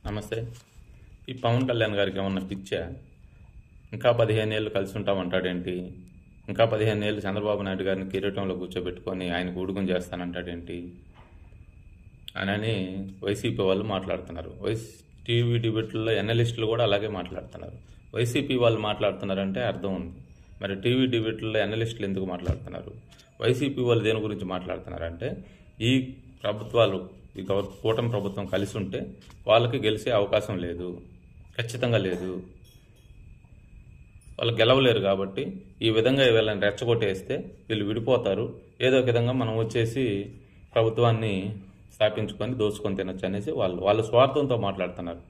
నమస్తే. ఈ పవన్ కళ్యాణ్ గారికి ఏమన్నా పిచ్చా? ఇంకా 15 ఏళ్ళు కలిసి ఉంటామంటాడేంటి? ఇంకా 15 ఏళ్ళు చంద్రబాబు నాయుడు గారిని కిరీటంలో కూర్చోబెట్టుకొని ఆయనకు ఊడుగుం చేస్తానంటాడేంటి అని వైసీపీ వాళ్ళు మాట్లాడుతున్నారు. టీవీ డిబేట్లలో ఎనలిస్టులు కూడా అలాగే మాట్లాడుతున్నారు. వైసీపీ వాళ్ళు మాట్లాడుతున్నారంటే అర్థం ఉంది. మరి టీవీ డిబేట్లలో ఎనలిస్టులు ఎందుకు మాట్లాడుతున్నారు? వైసీపీ వాళ్ళు దేని గురించి మాట్లాడుతున్నారంటే ఈ ప్రభుత్వాలు ఈ కూటమి ప్రభుత్వం కలిసి ఉంటే వాళ్ళకి గెలిచే అవకాశం లేదు, ఖచ్చితంగా లేదు. వాళ్ళు గెలవలేరు కాబట్టి ఈ విధంగా వీళ్ళని రెచ్చగొట్టేస్తే వీళ్ళు విడిపోతారు. ఏదో ఒక విధంగా మనం వచ్చేసి ప్రభుత్వాన్ని స్థాపించుకొని దోచుకొని తినొచ్చు అనేసి వాళ్ళ స్వార్థంతో మాట్లాడుతున్నారు.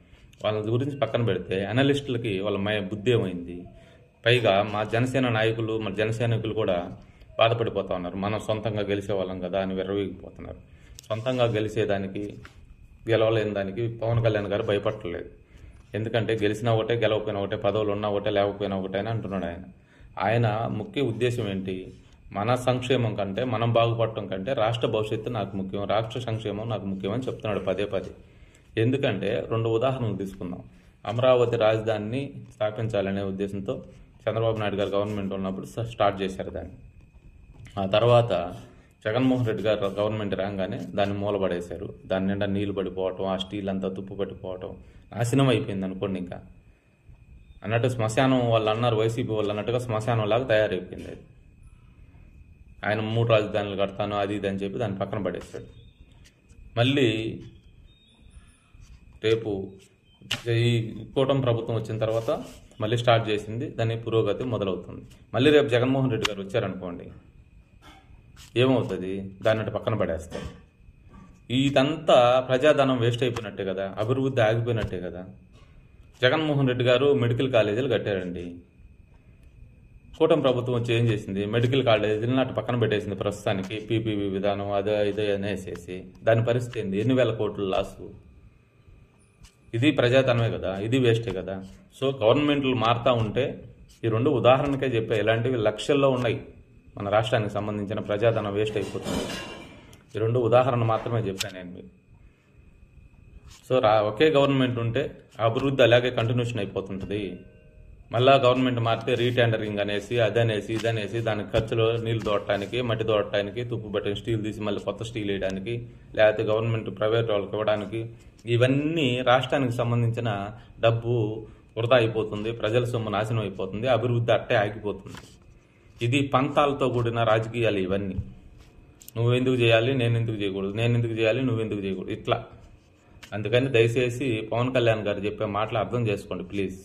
వాళ్ళ గురించి పక్కన పెడితే అనలిస్టులకి వాళ్ళ బుద్ధి ఏమైంది? పైగా మా జనసేన నాయకులు, మన జనసైనికులు కూడా బాధపడిపోతా ఉన్నారు. మనం సొంతంగా గెలిచే వాళ్ళం కదా అని విర్రవీగిపోతున్నారు. సొంతంగా గెలిచేదానికి, గెలవలేని దానికి పవన్ కళ్యాణ్ గారు భయపడలేదు. ఎందుకంటే గెలిచినా ఒకటే, గెలవకపోయినా ఒకటే, పదవులు ఉన్నా ఒకటే, లేకపోయినా ఒకటే అని అంటున్నాడు ఆయన ముఖ్య ఉద్దేశం ఏంటి? మన సంక్షేమం కంటే, మనం బాగుపడటం కంటే రాష్ట్ర భవిష్యత్తు నాకు ముఖ్యం, రాష్ట్ర సంక్షేమం నాకు ముఖ్యం అని చెప్తున్నాడు పదే. ఎందుకంటే 2 ఉదాహరణలు తీసుకుందాం. అమరావతి రాజధానిని స్థాపించాలనే ఉద్దేశంతో చంద్రబాబు నాయుడు గారు గవర్నమెంట్ ఉన్నప్పుడు స్టార్ట్ చేశారు దాన్ని. ఆ తర్వాత జగన్మోహన్ రెడ్డి గారు గవర్నమెంట్ రాగానే దాన్ని మూలపడేశారు. దాని నిండా నీళ్లు పడిపోవటం, ఆ స్టీల్ అంతా తుప్పు పట్టిపోవటం, నాశనం అయిపోయింది అనుకోండి. ఇంకా అన్నట్టు శ్మశానం వాళ్ళు అన్నారు, వైసీపీ వాళ్ళు అన్నట్టుగా శ్మశానం లాగా తయారైపోయింది అది. ఆయన 3 రాజధానులు కడతాను అది ఇది అని చెప్పి దాన్ని పక్కన పడేశాడు. మళ్ళీ రేపు ఈ కూటమి ప్రభుత్వం వచ్చిన తర్వాత మళ్ళీ స్టార్ట్ చేసింది, దాని పురోగతి మొదలవుతుంది. మళ్ళీ రేపు జగన్మోహన్ రెడ్డి గారు వచ్చారనుకోండి, ఏమవుతుంది? దాన్ని పక్కన పడేస్తారు. ఇదంతా ప్రజాధనం వేస్ట్ అయిపోయినట్టే కదా, అభివృద్ధి ఆగిపోయినట్టే కదా. జగన్మోహన్ రెడ్డి గారు మెడికల్ కాలేజీలు కట్టారండి. కూటమి ప్రభుత్వం వచ్చి ఏం చేసింది? మెడికల్ కాలేజీలను అటు పక్కన పెట్టేసింది. ప్రస్తుతానికి పీపీపీ విధానం అదే ఇదే అనేసేసి దాని పరిస్థితి ఏంది? ఎన్ని వేల కోట్ల లాసు. ఇది ప్రజాధనమే కదా, ఇది వేస్టే కదా. సో గవర్నమెంట్లు మారుతూ ఉంటే, ఈ 2 ఉదాహరణకే చెప్పే, ఇలాంటివి లక్షల్లో ఉన్నాయి. మన రాష్ట్రానికి సంబంధించిన ప్రజాధనం వేస్ట్ అయిపోతుంది. ఈ 2 ఉదాహరణ మాత్రమే చెప్పాను నేను మీకు. సో ఒకే గవర్నమెంట్ ఉంటే అభివృద్ధి అలాగే కంటిన్యూషన్ అయిపోతుంటుంది. మళ్ళా గవర్నమెంట్ మారితే రీటెండరింగ్ అనేసి అదనేసి ఇదనేసి దానికి ఖర్చులో నీళ్లు తోడటానికి, మట్టి తోడటానికి, తుప్పు పట్టిన స్టీల్ తీసి మళ్ళీ కొత్త స్టీల్ వేయడానికి, లేకపోతే గవర్నమెంట్ ప్రైవేట్ వాళ్ళకి ఇవ్వడానికి, ఇవన్నీ రాష్ట్రానికి సంబంధించిన డబ్బు వృధా అయిపోతుంది. ప్రజల సొమ్ము నాశనం అయిపోతుంది. అభివృద్ధి అట్టే ఆగిపోతుంది. ఇది పంతాలతో కూడిన రాజకీయాలు ఇవన్నీ. నువ్వెందుకు చేయాలి, నేను ఎందుకు చేయకూడదు, నేను ఎందుకు చేయాలి, నువ్వెందుకు చేయకూడదు, ఇట్లా. అందుకని దయచేసి పవన్ కళ్యాణ్ గారు చెప్పే మాటలు అర్థం చేసుకోండి ప్లీజ్.